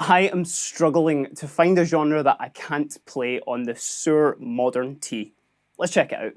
I am struggling to find a genre that I can't play on the Suhr Modern T. Let's check it out.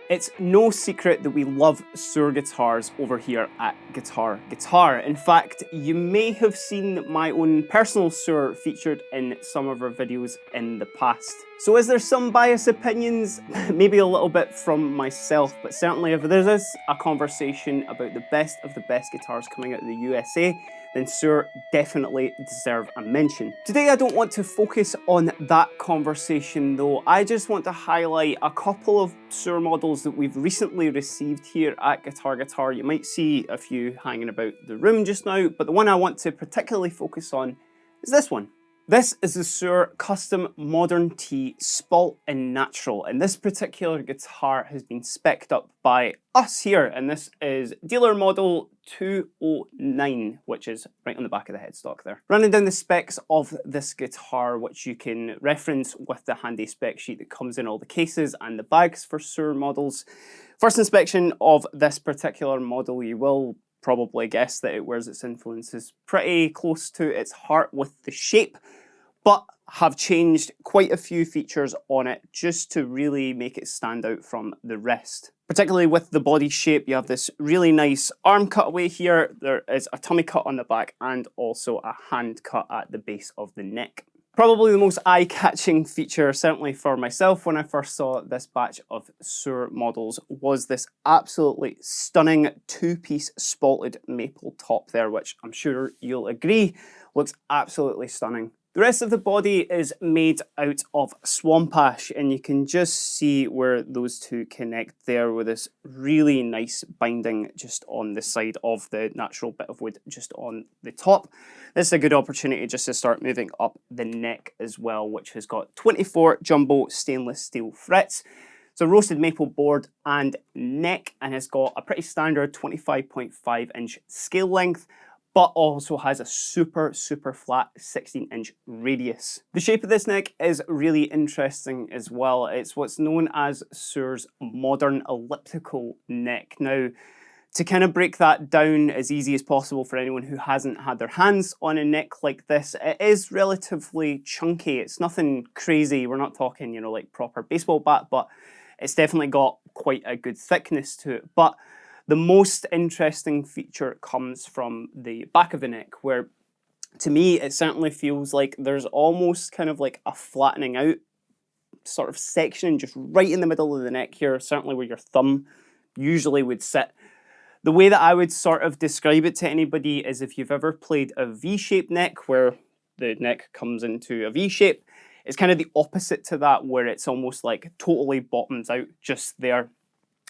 It's no secret that we love Suhr guitars over here at Guitar Guitar. In fact, you may have seen my own personal Suhr featured in some of our videos in the past. So is there some biased opinions? Maybe a little bit from myself, but certainly if there is a conversation about the best of the best guitars coming out of the USA, then Suhr definitely deserve a mention. Today I don't want to focus on that conversation though. I just want to highlight a couple of Suhr models that we've recently received here at Guitar Guitar. You might see a few hanging about the room just now, but the one I want to particularly focus on is this one. This is the Suhr Custom Modern T Spalt in Natural, and this particular guitar has been spec'd up by us here, and this is dealer model 209, which is right on the back of the headstock there. Running down the specs of this guitar, which you can reference with the handy spec sheet that comes in all the cases and the bags for Suhr models. First inspection of this particular model, you will probably guess that it wears its influences pretty close to its heart with the shape, but have changed quite a few features on it just to really make it stand out from the rest. Particularly with the body shape, you have this really nice arm cutaway here, there is a tummy cut on the back, and also a hand cut at the base of the neck. Probably the most eye-catching feature, certainly for myself when I first saw this batch of Suhr models, was this absolutely stunning two-piece spalted maple top there, which I'm sure you'll agree looks absolutely stunning. The rest of the body is made out of swamp ash, and you can just see where those two connect there with this really nice binding just on the side of the natural bit of wood just on the top. This is a good opportunity just to start moving up the neck as well, which has got 24 jumbo stainless steel frets. It's a roasted maple board and neck, and has got a pretty standard 25.5 inch scale length, but also has a super flat 16-inch radius. The shape of this neck is really interesting as well. It's what's known as Suhr's modern elliptical neck. Now, to kind of break that down as easy as possible for anyone who hasn't had their hands on a neck like this, it is relatively chunky. It's nothing crazy. We're not talking, you know, like proper baseball bat, but it's definitely got quite a good thickness to it. But the most interesting feature comes from the back of the neck, where to me it certainly feels like there's almost kind of like a flattening out sort of section just right in the middle of the neck here, certainly where your thumb usually would sit. The way that I would sort of describe it to anybody is if you've ever played a V-shaped neck where the neck comes into a V shape, it's kind of the opposite to that, where it's almost like totally bottoms out just there.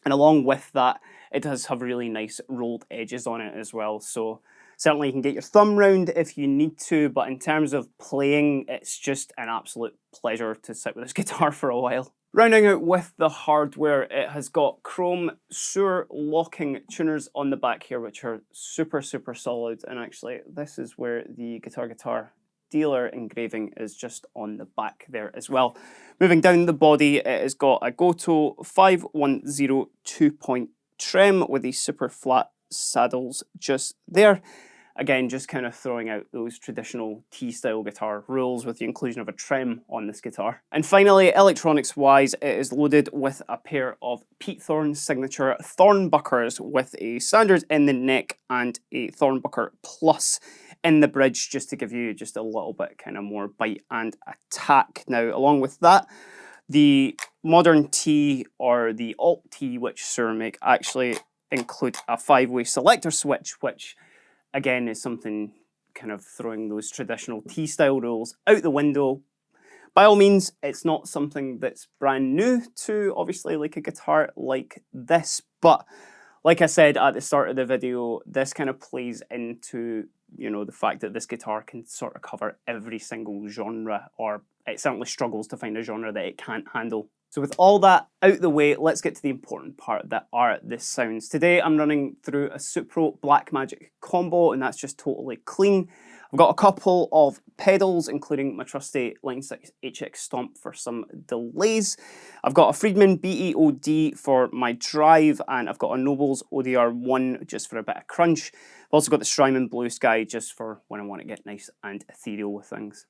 And along with that, it does have really nice rolled edges on it as well. So certainly you can get your thumb round if you need to, but in terms of playing, it's just an absolute pleasure to sit with this guitar for a while. Rounding out with the hardware, it has got chrome Suhr locking tuners on the back here, which are super solid. And actually, this is where the Guitar Guitar dealer engraving is just on the back there as well. Moving down the body, it has got a Goto 510 2-point trem with these super flat saddles just there. Again, just kind of throwing out those traditional T-style guitar rules with the inclusion of a trem on this guitar. And finally, electronics-wise, it is loaded with a pair of Pete Thorn's signature Thornbuckers with a standard in the neck and a Thornbucker Plus in the bridge, just to give you just a little bit kind of more bite and attack. Now, along with that, the modern T or the Alt T, which Suhr make, actually include a 5-way selector switch, which again is something kind of throwing those traditional T-style rules out the window. By all means, it's not something that's brand new to, obviously, like a guitar like this, but like I said at the start of the video, this kind of plays into, you know, the fact that this guitar can sort of cover every single genre, or it certainly struggles to find a genre that it can't handle. So with all that out the way, let's get to the important part that are the sounds. Today I'm running through a Supro Blackmagic combo, and that's just totally clean. I've got a couple of pedals, including my trusty Line 6 HX Stomp for some delays. I've got a Friedman BEOD for my drive, and I've got a Nobles ODR1 just for a bit of crunch. I've also got the Strymon Blue Sky just for when I want to get nice and ethereal with things.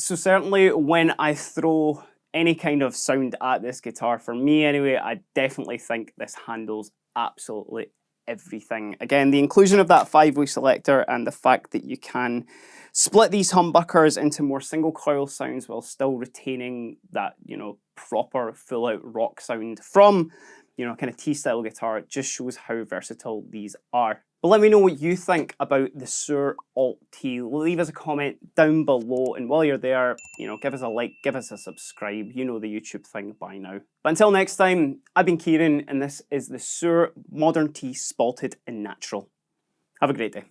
So certainly when I throw any kind of sound at this guitar, for me anyway, I definitely think this handles absolutely everything. Again, the inclusion of that 5-way selector and the fact that you can split these humbuckers into more single coil sounds while still retaining that, you know, proper full out rock sound from, you know, kind of T-style guitar, it just shows how versatile these are. But let me know what you think about the Suhr Alt-T. Leave us a comment down below, and while you're there, you know, give us a like, give us a subscribe. You know the YouTube thing by now. But until next time, I've been Keiran, and this is the Suhr Modern T Spalted in Natural. Have a great day.